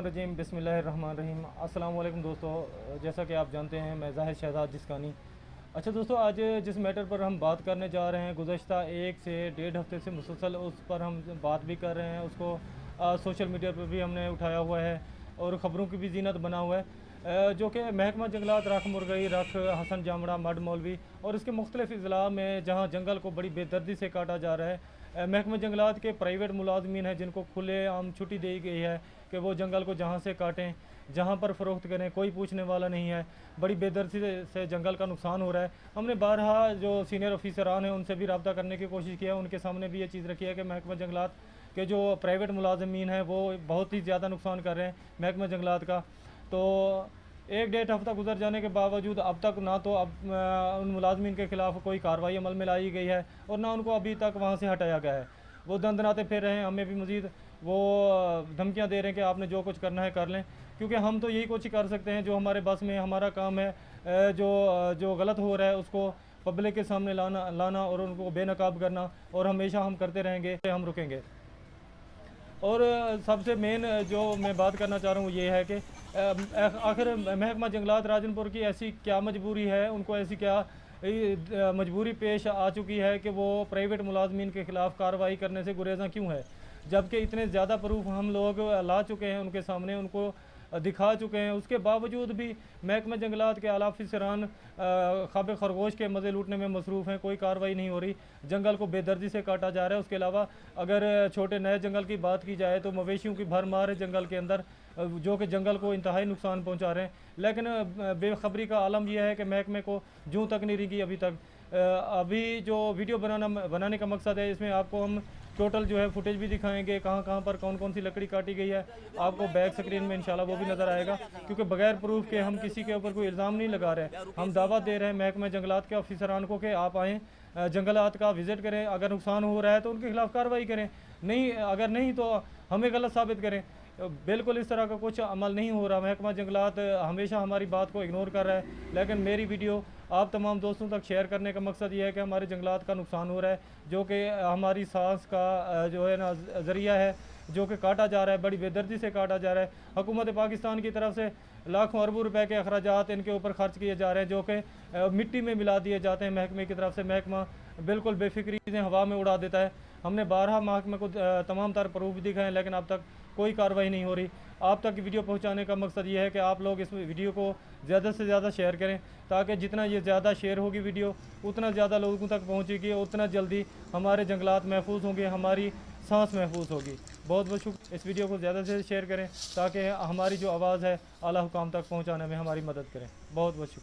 मिनशैतानिर्रजीम बिस्मिल्लाहिर्रहमानिर्रहीम। अस्सलाम वालेकुम दोस्तों, जैसा कि आप जानते हैं मैं ज़ाहिर शहजाद जिस्कानी। अच्छा दोस्तों, आज जिस मैटर पर हम बात करने जा रहे हैं गुज़श्ता 1 से 1.5 हफ़्ते से मुसलसल उस पर हम बात भी कर रहे हैं, उसको सोशल मीडिया पर भी हमने उठाया हुआ है और ख़बरों की भी ज़ीनत बना हुआ है, जो कि महकमा जंगलात रख मुरगई रख हसन जामड़ा मड मौलवी और इसके मुख्तलिफ़ अज़ला में जहाँ जंगल को बड़ी बेदर्दी से काटा जा रहा है। महकमा जंगलात के प्राइवेट मुलाजमीन हैं जिनको खुले आम छुट्टी दी गई है कि वो जंगल को जहाँ से काटें, जहाँ पर फ़रोख्त करें, कोई पूछने वाला नहीं है। बड़ी बेदर्दी से जंगल का नुकसान हो रहा है। हमने बारहा जो सीनियर ऑफिसरान हैं उनसे भी रब्ता करने की कोशिश किया, उनके सामने भी ये चीज़ रखी है कि महकमा जंगलात के जो प्राइवेट मुलाजमीन हैं वो बहुत ही ज़्यादा नुकसान कर रहे हैं महकमा जंगलात का। तो 1 डेढ़ हफ़्ता गुजर जाने के बावजूद अब तक ना तो उन मुलाजमीन के ख़िलाफ़ कोई कार्रवाई अमल में लाई गई है और ना उनको अभी तक वहाँ से हटाया गया है। वो दंदनाते फिर रहे हैं, हमें भी मज़ीद वो धमकियाँ दे रहे हैं कि आपने जो कुछ करना है कर लें, क्योंकि हम तो यही कुछ कर सकते हैं जो हमारे बस में हमारा काम है। जो गलत हो रहा है उसको पब्लिक के सामने लाना और उनको बेनकाब करना, और हमेशा हम करते रहेंगे, हम रुकेंगे। और सबसे मेन जो मैं बात करना चाह रहा हूँ ये है कि आखिर महकमा जंगलात राजनपुर की ऐसी क्या मजबूरी है, उनको ऐसी क्या मजबूरी पेश आ चुकी है कि वो प्राइवेट मुलाजमीन के ख़िलाफ़ कार्रवाई करने से गुरेज़ां क्यों है, जबकि इतने ज़्यादा प्रूफ हम लोग ला चुके हैं उनके सामने, उनको दिखा चुके हैं। उसके बावजूद भी महकमा जंगलात के आला अफसरान ख्वाब खरगोश के मज़े लूटने में मसरूफ़ हैं, कोई कार्रवाई नहीं हो रही, जंगल को बेदर्दी से काटा जा रहा है। उसके अलावा अगर छोटे नए जंगल की बात की जाए तो मवेशियों की भरमार है जंगल के अंदर, जो कि जंगल को इंतहाई नुकसान पहुंचा रहे हैं। लेकिन बेखबरी का आलम यह है कि महकमे को जूँ तक नहीं रिंगी अभी तक। अभी जो वीडियो बनाने का मकसद है, इसमें आपको हम टोटल जो है फुटेज भी दिखाएंगे, कहाँ कहाँ पर कौन कौन सी लकड़ी काटी गई है, आपको बैक स्क्रीन में इंशाल्लाह वो भी नज़र आएगा। क्योंकि बगैर प्रूफ के हम किसी के ऊपर कोई इल्ज़ाम नहीं लगा रहे, हम दावा दे रहे हैं महकमा जंगलात के अफसरान को कि आप आएँ, जंगलात का विज़िट करें, अगर नुकसान हो रहा है तो उनके खिलाफ़ कार्रवाई करें, नहीं अगर नहीं तो हमें गलत साबित करें। बिल्कुल इस तरह का कुछ अमल नहीं हो रहा। महकमा जंगलात हमेशा हमारी बात को इग्नोर कर रहा है, लेकिन मेरी वीडियो आप तमाम दोस्तों तक शेयर करने का मकसद ये है कि हमारे जंगलात का नुकसान हो रहा है, जो कि हमारी सांस का जो है ना ज़रिया है, जो कि काटा जा रहा है, बड़ी बेदर्दी से काटा जा रहा है। हुकूमत पाकिस्तान की तरफ से लाखों अरबों रुपए के अखराजात इनके ऊपर खर्च किए जा रहे हैं, जो कि मिट्टी में मिला दिए जाते हैं महकमे की तरफ से। महकमा बिल्कुल बेफिक्री से हवा में उड़ा देता है। हमने 12 महकमे को तमाम तर प्रूफ दिखाए, लेकिन अब तक कोई कार्रवाई नहीं हो रही। आप तक वीडियो पहुंचाने का मकसद ये है कि आप लोग इस वीडियो को ज़्यादा से ज़्यादा शेयर करें, ताकि जितना ये ज़्यादा शेयर होगी वीडियो, उतना ज़्यादा लोगों तक पहुंचेगी, उतना जल्दी हमारे जंगलात महफूज होंगे, हमारी सांस महफूज होगी। बहुत बहुत शुक्रिया। इस वीडियो को ज़्यादा से ज़्यादा शेयर करें ताकि हमारी जो आवाज़ है आला हुकाम तक पहुँचाने में हमारी मदद करें। बहुत बहुत शुक्रिया।